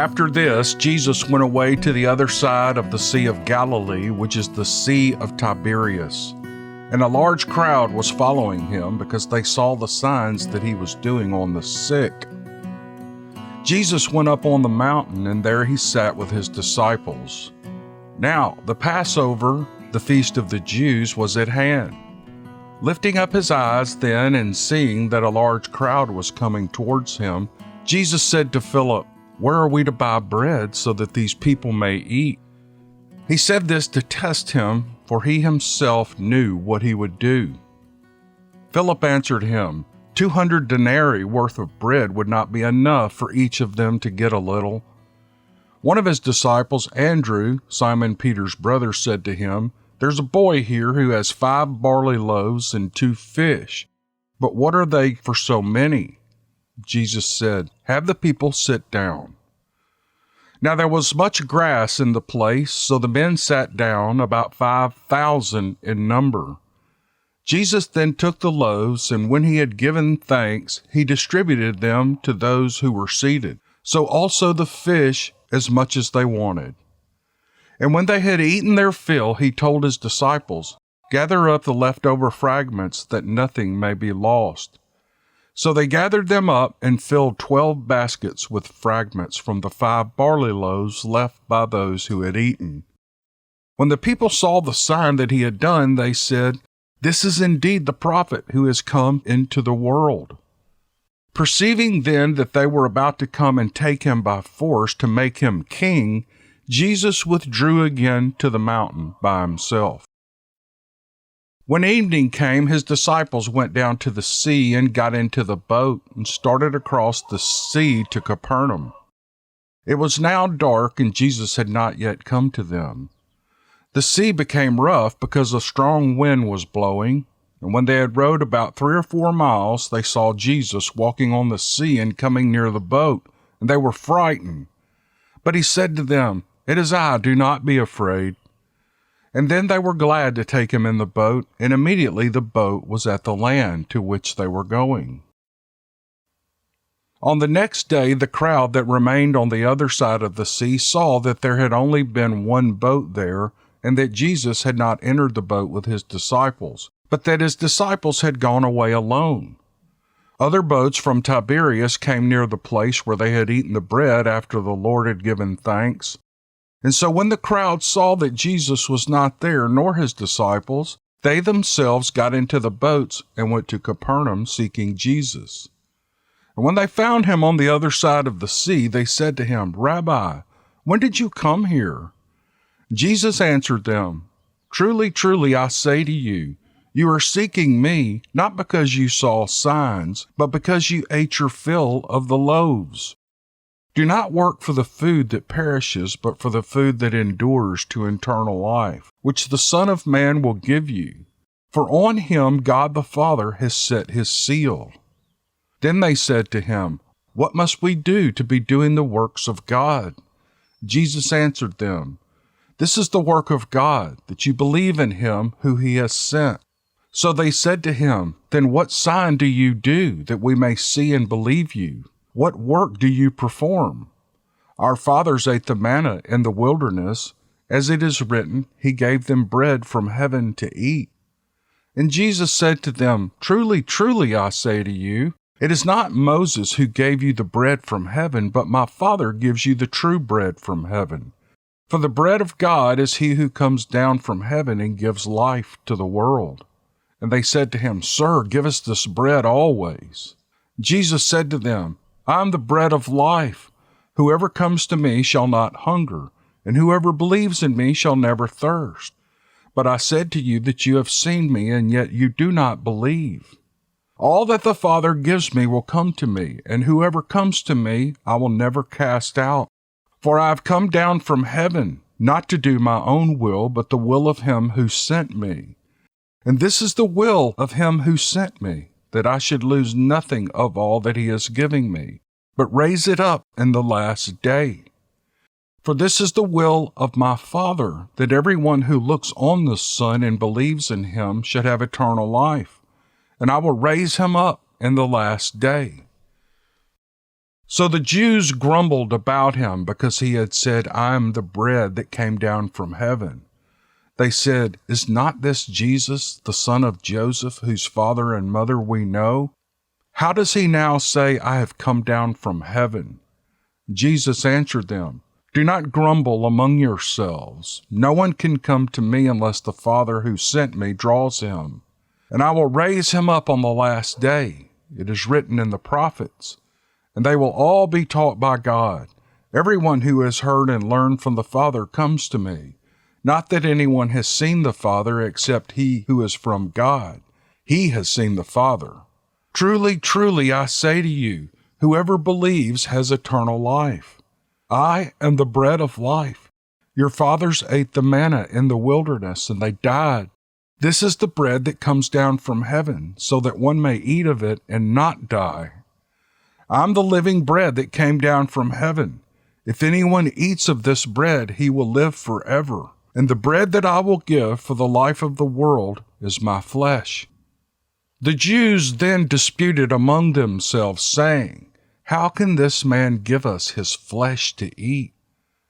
After this, Jesus went away to the other side of the Sea of Galilee, which is the Sea of Tiberias. And a large crowd was following him because they saw the signs that he was doing on the sick. Jesus went up on the mountain, and there he sat with his disciples. Now, the Passover, the feast of the Jews, was at hand. Lifting up his eyes then and seeing that a large crowd was coming towards him, Jesus said to Philip, "Where are we to buy bread so that these people may eat?" He said this to test him, for he himself knew what he would do. Philip answered him, 200 denarii worth of bread would not be enough for each of them to get a little. One of his disciples, Andrew, Simon Peter's brother, said to him, "There's a boy here who has 5 barley loaves and 2 fish. But what are they for so many?" Jesus said, "Have the people sit down." Now there was much grass in the place, so the men sat down, about 5,000 in number. Jesus then took the loaves, and when he had given thanks, he distributed them to those who were seated, so also the fish as much as they wanted. And when they had eaten their fill, he told his disciples, "Gather up the leftover fragments, that nothing may be lost." So they gathered them up and filled 12 baskets with fragments from the 5 barley loaves left by those who had eaten. When the people saw the sign that he had done, they said, "This is indeed the prophet who has come into the world." Perceiving then that they were about to come and take him by force to make him king, Jesus withdrew again to the mountain by himself. When evening came, his disciples went down to the sea and got into the boat and started across the sea to Capernaum. It was now dark, and Jesus had not yet come to them. The sea became rough because a strong wind was blowing, and when they had rowed about 3 or 4 miles, they saw Jesus walking on the sea and coming near the boat, and they were frightened. But he said to them, "It is I, do not be afraid." And then they were glad to take him in the boat, and immediately the boat was at the land to which they were going. On the next day, the crowd that remained on the other side of the sea saw that there had only been one boat there, and that Jesus had not entered the boat with his disciples, but that his disciples had gone away alone. Other boats from Tiberias came near the place where they had eaten the bread after the Lord had given thanks. And so when the crowd saw that Jesus was not there, nor his disciples, they themselves got into the boats and went to Capernaum seeking Jesus. And when they found him on the other side of the sea, they said to him, "Rabbi, when did you come here?" Jesus answered them, "Truly, truly, I say to you, you are seeking me, not because you saw signs, but because you ate your fill of the loaves. Do not work for the food that perishes, but for the food that endures to eternal life, which the Son of Man will give you. For on him God the Father has set his seal." Then they said to him, "What must we do to be doing the works of God?" Jesus answered them, "This is the work of God, that you believe in him who he has sent." So they said to him, "Then what sign do you do, that we may see and believe you? What work do you perform? Our fathers ate the manna in the wilderness. As it is written, he gave them bread from heaven to eat." And Jesus said to them, "Truly, truly, I say to you, it is not Moses who gave you the bread from heaven, but my Father gives you the true bread from heaven. For the bread of God is he who comes down from heaven and gives life to the world." And they said to him, "Sir, give us this bread always." Jesus said to them, "I am the bread of life. Whoever comes to me shall not hunger, and whoever believes in me shall never thirst. But I said to you that you have seen me, and yet you do not believe. All that the Father gives me will come to me, and whoever comes to me I will never cast out. For I have come down from heaven, not to do my own will, but the will of him who sent me. And this is the will of him who sent me, that I should lose nothing of all that he is giving me, but raise it up in the last day. For this is the will of my Father, that everyone who looks on the Son and believes in him should have eternal life, and I will raise him up in the last day." So the Jews grumbled about him because he had said, I am the bread that came down from heaven. They said, Is not this Jesus, the son of Joseph, whose father and mother we know? How does he now say, I have come down from heaven? Jesus answered them, Do not grumble among yourselves. No one can come to me unless the Father who sent me draws him. And I will raise him up on the last day. It is written in the prophets. And they will all be taught by God. Everyone who has heard and learned from the Father comes to me. Not that anyone has seen the Father except he who is from God. He has seen the Father. Truly, truly, I say to you, whoever believes has eternal life. I am the bread of life. Your fathers ate the manna in the wilderness, and they died. This is the bread that comes down from heaven, so that one may eat of it and not die. I'm the living bread that came down from heaven. If anyone eats of this bread, he will live forever. And the bread that I will give for the life of the world is my flesh. The Jews then disputed among themselves, saying, How can this man give us his flesh to eat?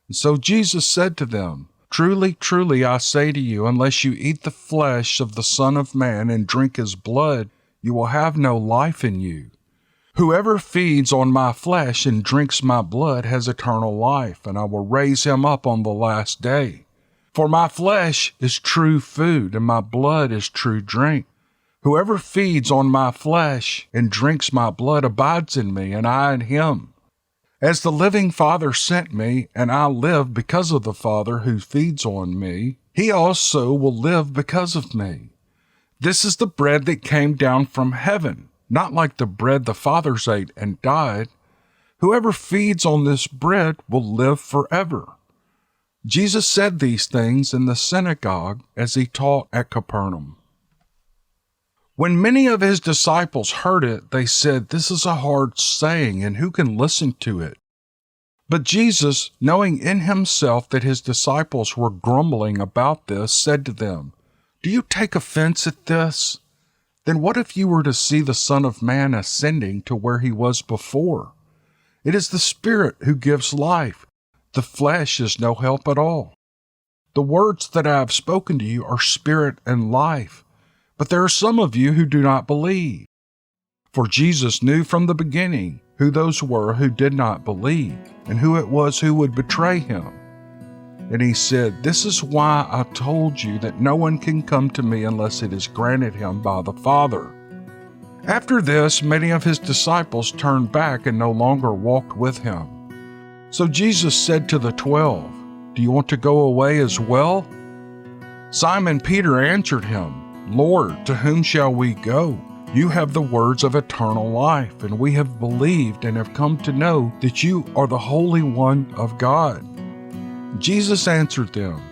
And so Jesus said to them, Truly, truly, I say to you, unless you eat the flesh of the Son of Man and drink his blood, you will have no life in you. Whoever feeds on my flesh and drinks my blood has eternal life, and I will raise him up on the last day. For my flesh is true food, and my blood is true drink. Whoever feeds on my flesh and drinks my blood abides in me, and I in him. As the living Father sent me, and I live because of the Father who feeds on me, he also will live because of me. This is the bread that came down from heaven, not like the bread the fathers ate and died. Whoever feeds on this bread will live forever. Jesus said these things in the synagogue as he taught at Capernaum. When many of his disciples heard it, they said, This is a hard saying, and who can listen to it? But Jesus, knowing in himself that his disciples were grumbling about this, said to them, Do you take offense at this? Then what if you were to see the Son of Man ascending to where he was before? It is the Spirit who gives life. The flesh is no help at all. The words that I have spoken to you are spirit and life, but there are some of you who do not believe. For Jesus knew from the beginning who those were who did not believe, and who it was who would betray him. And he said, This is why I told you that no one can come to me unless it is granted him by the Father. After this, many of his disciples turned back and no longer walked with him. So Jesus said to the 12, Do you want to go away as well? Simon Peter answered him, Lord, to whom shall we go? You have the words of eternal life, and we have believed and have come to know that you are the Holy One of God. Jesus answered them,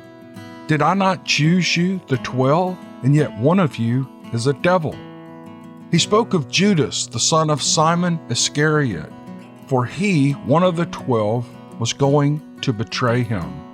Did I not choose you, the 12, and yet one of you is a devil? He spoke of Judas, the son of Simon Iscariot, for he, one of the 12, was going to betray him.